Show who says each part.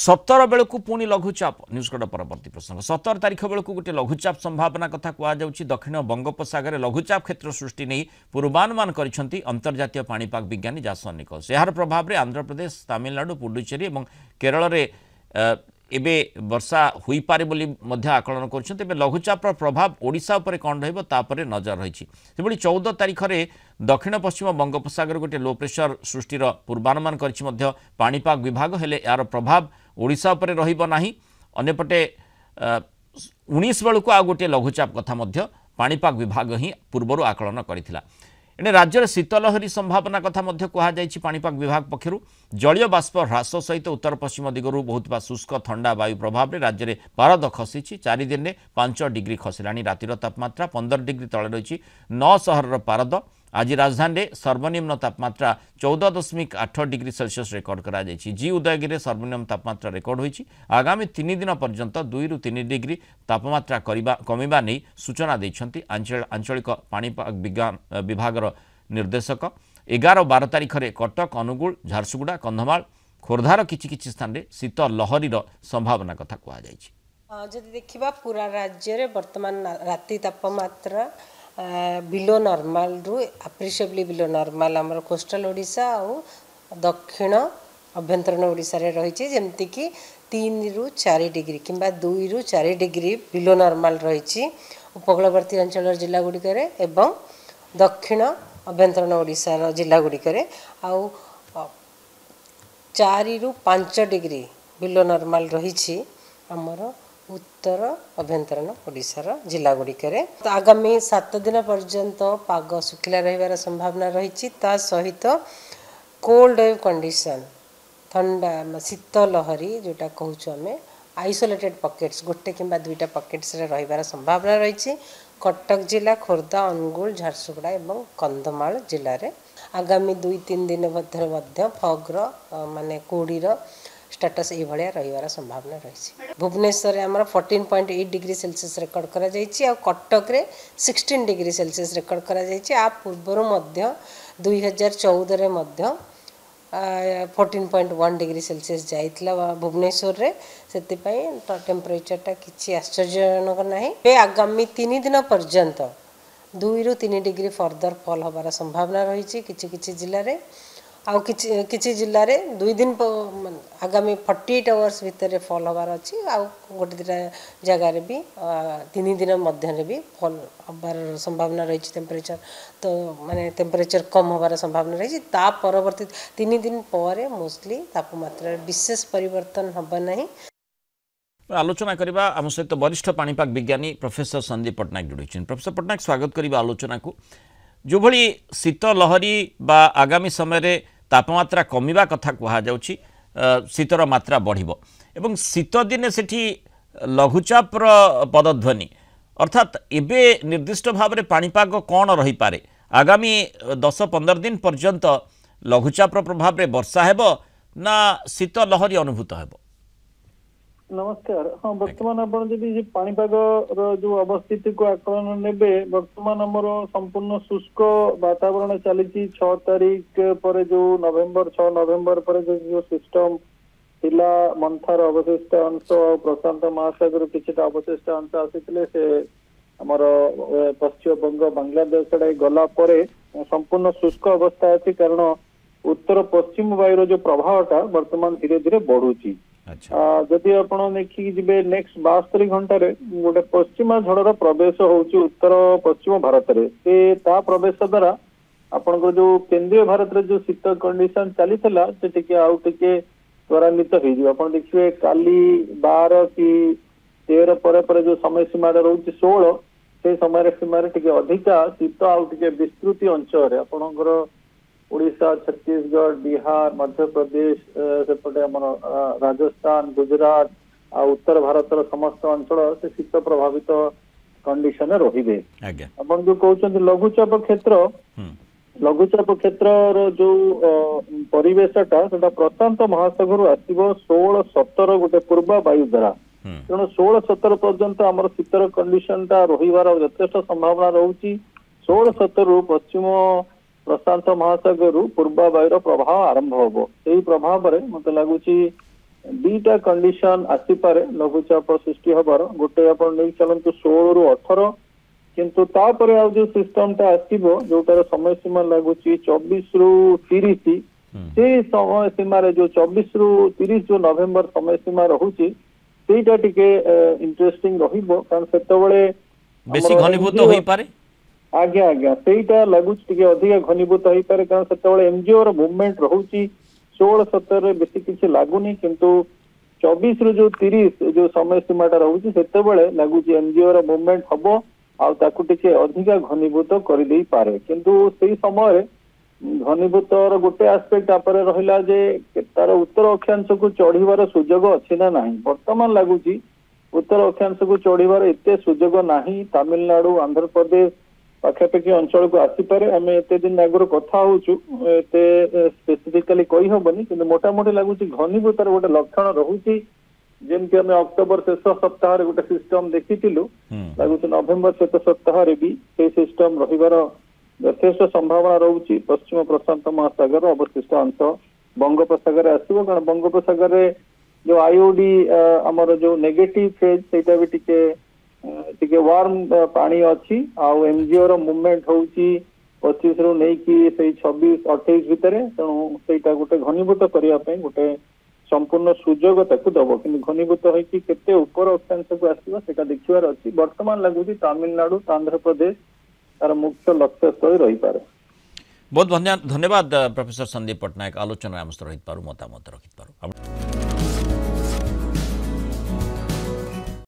Speaker 1: 17 बेलू पुणी लघुचाप न्यूजकट परवर्ती प्रसंग 17 तारीख बेलू गोटे लघुचाप संभावना कथा कहुच्छी दक्षिण बंगोपसागर लघुचाप क्षेत्र सृष्टि नहीं पूर्वानुमान कर अंतर्जातीय पाणीपाग विज्ञानी जासन निकोल्स यार प्रभाव में आंध्रप्रदेश तमिलनाडु पुडुचेरी और केरल में एबे वर्षा हुई पारे बोली मध्य आकलन कर लघुचाप प्रभाव ओडिशा उपर कौन रही नजर रही 14 तारीख में दक्षिण पश्चिम बंगोपसागर गोटे लो प्रेशर सृष्टिर पूर्वानुमान कर पाणीपाग विभाग हेले यार प्रभाव ओडिशा उपर रहिबो नाही अन्यपटे 19 बेलू आ गोटे लघुचाप कथा मध्य पाणीपाग विभाग ही पूर्वर आकलन करथिला एने राज्य में शीतलहरी संभावना कथा मध्य कहुच्छी पाणीपाग विभाग पक्षर जलीय बाष्प ह्रास सहित उत्तर पश्चिम दिगरू बहुत शुष्क ठंडा वायु प्रभाव में राज्य में पारद खसी 4 दिन में 5 डिग्री खसला रातिर तापमात्रा 15 डिग्री तले रही 9 सहर पारद आज राजधानी में सर्वनिम्न तापमात्रा 14.8 डिग्री सेल्सियस रेकर्ड करा जी उदयगिरी सर्वनिम्न तापमात्रा रेकर्ड होती आगामी 3 दिन पर्यंत 2 ରୁ 3 डिग्री तापमात्रा कमिबा नहीं सूचना देइछंती आंचलिक पाणीपाग विज्ञान विभाग निर्देशक 11-12 तारीख में कटक अनुगुल झारसुगुड़ा कंधमाल खोर्धार किछि स्थान में शीत लहरीर संभावना कथा कहुच्छी
Speaker 2: देखा पूरा राज्य में वर्तमान राति तापमात्रा बिलो नॉर्मल रु अप्रिशिएबली बिलो नॉर्मल आमर कोस्टल ओडिशा और दक्षिण अभ्यंतरण ओडिशा रे रही जमती कि 3 ରୁ 4 डिग्री किंबा 2 ରୁ 4 डिग्री बिलो नॉर्मल रही उपकूलवर्ती अंचल जिला गुड़िक एवं दक्षिण अभ्यंतरण ओडिशा जिला गुड़िक आउ 4 ରୁ 5 डिग्री बिलो नॉर्मल रही आमर उत्तर अभ्यंतरण ओडिशार जिला गुड़िक तो आगामी 7 दिन पर्यंत पाग सुखिला रहिबार संभावना रही सहित कोल्ड वेव कंडीशन ठंडा शीत लहरी जोटा कहूँ आम आइसोलेटेड पॉकेट्स गोटे किंबा 2टा पॉकेट्स रे रहिबार संभावना रही कटक जिला खोर्धा अनुगुल झारसुगुड़ा और कंधमाल जिले में आगामी 2-3 दिन मध्य फग्र माने कोड़ीर स्टेटस ये भाया रही संभावना रही भुवनेश्वर आमर 14.8 डिग्री सेल्सियस रेकर्ड करा जायछि आ कटक रे 16 डिग्री सेल्सियस रेकर्ड करा जायछि आ पूर्वर मध्य 2014 रे मध्य 14.1 डिग्री सेल्सियस जाइतला भुवनेश्वर रे सेतिपई टेम्परेचरटा किछि आश्चर्यजनक नाही ए आगामी 3 दिन पर्यंत 2 ରୁ 3 डिग्री फर्दर फॉल होबार संभावना रही किछि जिल्ला रे आउ किछि जिल्ला रे 2 दिन आगामी 48 आवर्स भितर फॉल होबार अच्छी आउ गोटे 2टा जगार भी 3 दिन मध्य भी फॉल होबार संभावना रही टेम्परेचर तो माने टेम्परेचर कम होबार संभावना रही ता परवर्ती 3 दिन पर मोस्टली तापमात्रा विशेष परिवर्तन होबा नहीं।
Speaker 1: आलोचना करबा आम सहित वरिष्ठ पाणीपाग विज्ञानी प्रोफेसर संदीप पट्टनायक जोड़ी प्रोफेसर पट्टनायक स्वागत करबा आलोचना को जो भली शीत लहरी बा आगामी समय रे तापमात्रा कमिबा कथा कहा जाउछि शीतर मात्रा बढ़िबो एवं शीत दिने सेठी लघुचाप पदध्वनि अर्थात एबे निर्दिष्ट भाव में पाणीपाग कौन रही पारे आगामी 10-15 दिन पर्यंत लघुचाप प्रभाव में वर्षा हेबो ना शीत लहरी अनुभूत हेबो।
Speaker 3: नमस्कार हाँ वर्तमान आप पाणीपाग जो अवस्थिति को आकलन ने वर्तमान आमर संपूर्ण शुष्क वातावरण चली 6 तारीख पर जो नवेम्बर 6 नवेम्बर पर जो सिस्टम थिला मंथार अवशिष्ट अंश प्रशांत महासागर किसी अवशिष्ट अंश आसी से आमर पश्चिम बंग बांग्लादेश आड़े गला संपूर्ण शुष्क अवस्था अच्छी कारण उत्तर पश्चिम वायुर जो प्रभावटा वर्तमान धीरे धीरे बढ़ुची जदि आप देखिए जी नेक्स्ट 72 घंटे गोटे पश्चिमा झड़र प्रवेश होउची उत्तर पश्चिम भारत में ता प्रवेश द्वारा आपनकर जो केंद्रीय भारत रे जो शीत कंडीशन चली से आउ टिके त्वरान्वित हो देखिए काली 12 कि 13 पर जो समय सीमा रोचे 16 से समय सीमार टिके अधिका शीत आउ टिके विस्तृति अंचल आपनकर ओडिशा छत्तीसगढ़ बिहार मध्य प्रदेश सेपटे आम राजस्थान गुजरात आ उत्तर भारत समस्त अंचल से शीत प्रभावित कंडीशन रही अपन जो कहते लघुचाप क्षेत्र जो परिवेशटा से प्रशांत महासागर आसो 16-17 गोटे पूर्व वायु द्वारा तेणु 16-17 पर्यंत आम शीतर कंडीशन टा रही यथेष संभावना रोचे 16-17 रु पश्चिम प्रशांत महासागर पूर्व वायुर प्रभाव आरंभ हम से प्रभाव में मत लगुच दुईटा कंडीशन आसीपारे लघुचाप सृष्टि हबार गोटे आप नहीं चलतु 16 रु 18 किंतु तापर आ जो सिस्टम टा आसीबो जोटार समय सीमा लगुच 24 रु 30 से समय सीमा जो 24 रु 30 जो नवेम्बर समय सीमा रहुची सेटा टिके इंटरेस्टिंग रहिबो कारण सेतबेले
Speaker 1: बेसी घनीभूत होई पारे
Speaker 3: आज्ञा आज्ञा सेटा लगुच टिके अधिक घनीभूत होई पारे कारण सेतबेले एमजीओ रो मूवमेंट रहुची 16-17 रे बेसी किछि लागुनी किंतु 24 रु जो 30 जो समय सीमाटा रहुची सेतबेले लागुची एमजीओ रो मूवमेंट हबो आ ताकु टिके अधिक घनीभूत कर देई पारे किंतु सेही समय घनीभूतर गोटे आस्पेक्ट आपरे रहिला जे तार उत्तर अक्षांश को चढ़ीबार सुजोग अछि ना नाही वर्तमान लागुची उत्तर अक्षांश को चढ़ीबार एते सुजोग नाही तमिलनाडु आंध्र प्रदेश पाखापाखि अंचल को आसीपारे आम एत दिन आगुरी कथा होचु एते स्पेसिफिकली कही हबनी कि मोटामोटी लगुच घनीभूतर गोटे लक्षण रहुची जेमती आम अक्टोबर शेष सप्ताह गोटे सिस्टम देखी लगुच नवेम्बर शेष सप्ताह भी से सिस्टम रहिबार यथेष्ट संभावना रहुची पश्चिम प्रशांत महासागर अवशिष्ट अंश बंगोपसागर आसो कारण बंगोपसागर जो आईओडी आमर जो नेगेटिव फेज सेटा भी टिके वार्म पानी अच्छी आउ एमजीओ रो मूवमेंट होउची 25 रु नहीं कि 26-28 भितर तेणु सेटा गोटे घनीभूत करिया पई गोटे संपूर्ण सुजोग ताकू दबो किंतु घनीभूत होई कि केते ऊपर अक्षांश को आसीबा सेटा देखिबार अछि वर्तमान लागुची तमिलनाडु आंध्र प्रदेश तार मुख्य लक्ष्य स्थल रही पारे।
Speaker 1: बहुत धन्यवाद प्रोफेसर संदीप पट्टनायक आलोचना आम सहित मतामत रखिपारू।